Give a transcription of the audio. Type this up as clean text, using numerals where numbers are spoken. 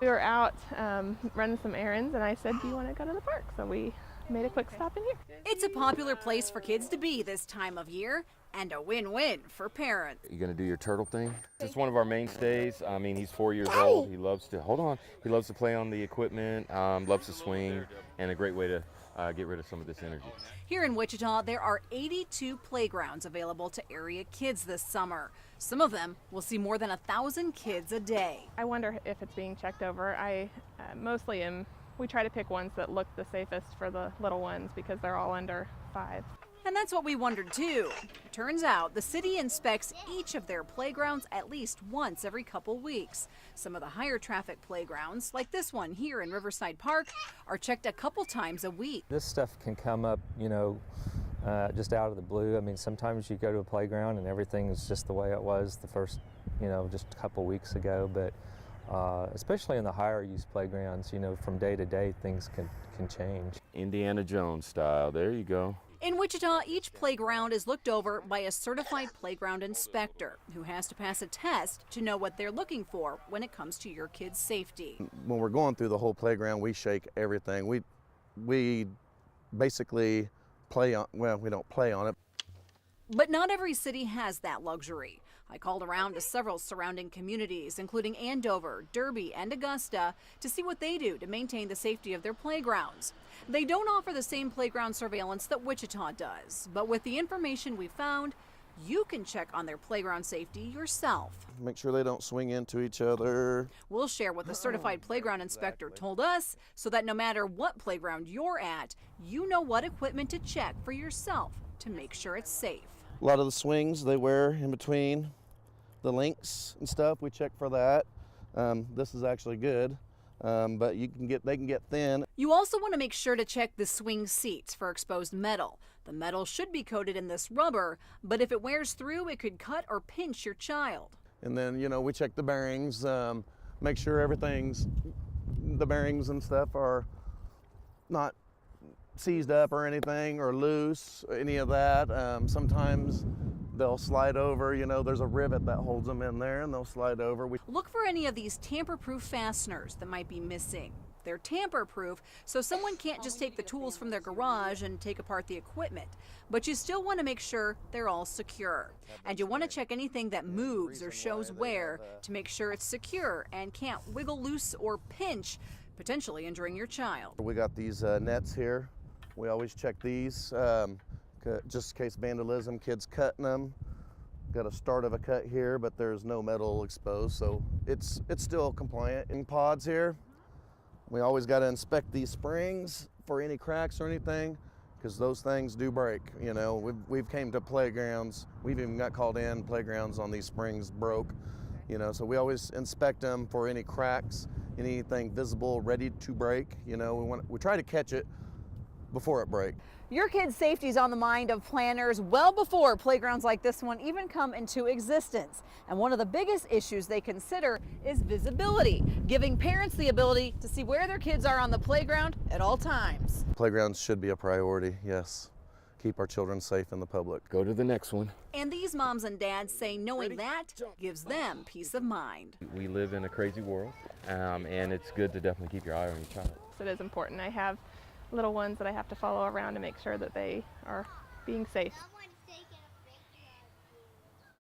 We were out running some errands, and I said, do you want to go to the park? So we made a quick stop in here. It's a popular place for kids to be this time of year, and a win-win for parents. You gonna do your turtle thing? It's one of our mainstays. I mean, he's 4 years old. He loves to, hold on, he loves to play on the equipment, loves to swing, and a great way to get rid of some of this energy. Here in Wichita, there are 82 playgrounds available to area kids this summer. Some of them will see more than 1,000 kids a day. I wonder if it's being checked over. I we try to pick ones that look the safest for the little ones because they're all under 5. And that's what we wondered too. It turns out the city inspects each of their playgrounds at least once every couple weeks. Some of the higher traffic playgrounds, like this one here in Riverside Park, are checked a couple times a week. This stuff can come up, just out of the blue. I mean, sometimes you go to a playground and everything is just the way it was the first, just a couple weeks ago. But especially in the higher use playgrounds, from day to day, things can change. Indiana Jones style, there you go. In Wichita, each playground is looked over by a certified playground inspector who has to pass a test to know what they're looking for when it comes to your kid's safety. When we're going through the whole playground, we shake everything. We basically play on, well, we don't play on it. But not every city has that luxury. I called around to several surrounding communities, including Andover, Derby, and Augusta, to see what they do to maintain the safety of their playgrounds. They don't offer the same playground surveillance that Wichita does, but with the information we found, you can check on their playground safety yourself. Make sure they don't swing into each other. We'll share what the certified playground inspector told us so that no matter what playground you're at, you know what equipment to check for yourself to make sure it's safe. A lot of the swings they wear in between the links and stuff, we check for that. This is actually good, but they can get thin. You also want to make sure to check the swing seats for exposed metal. The metal should be coated in this rubber, but if it wears through, it could cut or pinch your child. And then, we check the bearings, make sure the bearings and stuff are not seized up or anything or loose, any of that. Sometimes they'll slide over, there's a rivet that holds them in there and they'll slide over. Look for any of these tamper-proof fasteners that might be missing. They're tamper-proof, so someone can't just take the tools from their garage and take apart the equipment. But you still want to make sure they're all secure. And you want to check anything that moves or shows wear to make sure it's secure and can't wiggle loose or pinch, potentially injuring your child. We got these nets here. We always check these just in case vandalism, kids cutting them. Got a start of a cut here, but there's no metal exposed, so it's still compliant. In pods here, we always got to inspect these springs for any cracks or anything, because those things do break. We've came to playgrounds, we've even got called in playgrounds on these springs broke. So we always inspect them for any cracks, anything visible, ready to break. We try to catch it before it breaks. Your kids' safety is on the mind of planners well before playgrounds like this one even come into existence. And one of the biggest issues they consider is visibility, giving parents the ability to see where their kids are on the playground at all times. Playgrounds should be a priority, yes. Keep our children safe in the public. Go to the next one. And these moms and dads say knowing that gives them peace of mind. We live in a crazy world, and it's good to definitely keep your eye on your child. So it is important. I have little ones that I have to follow around to make sure that they are being safe.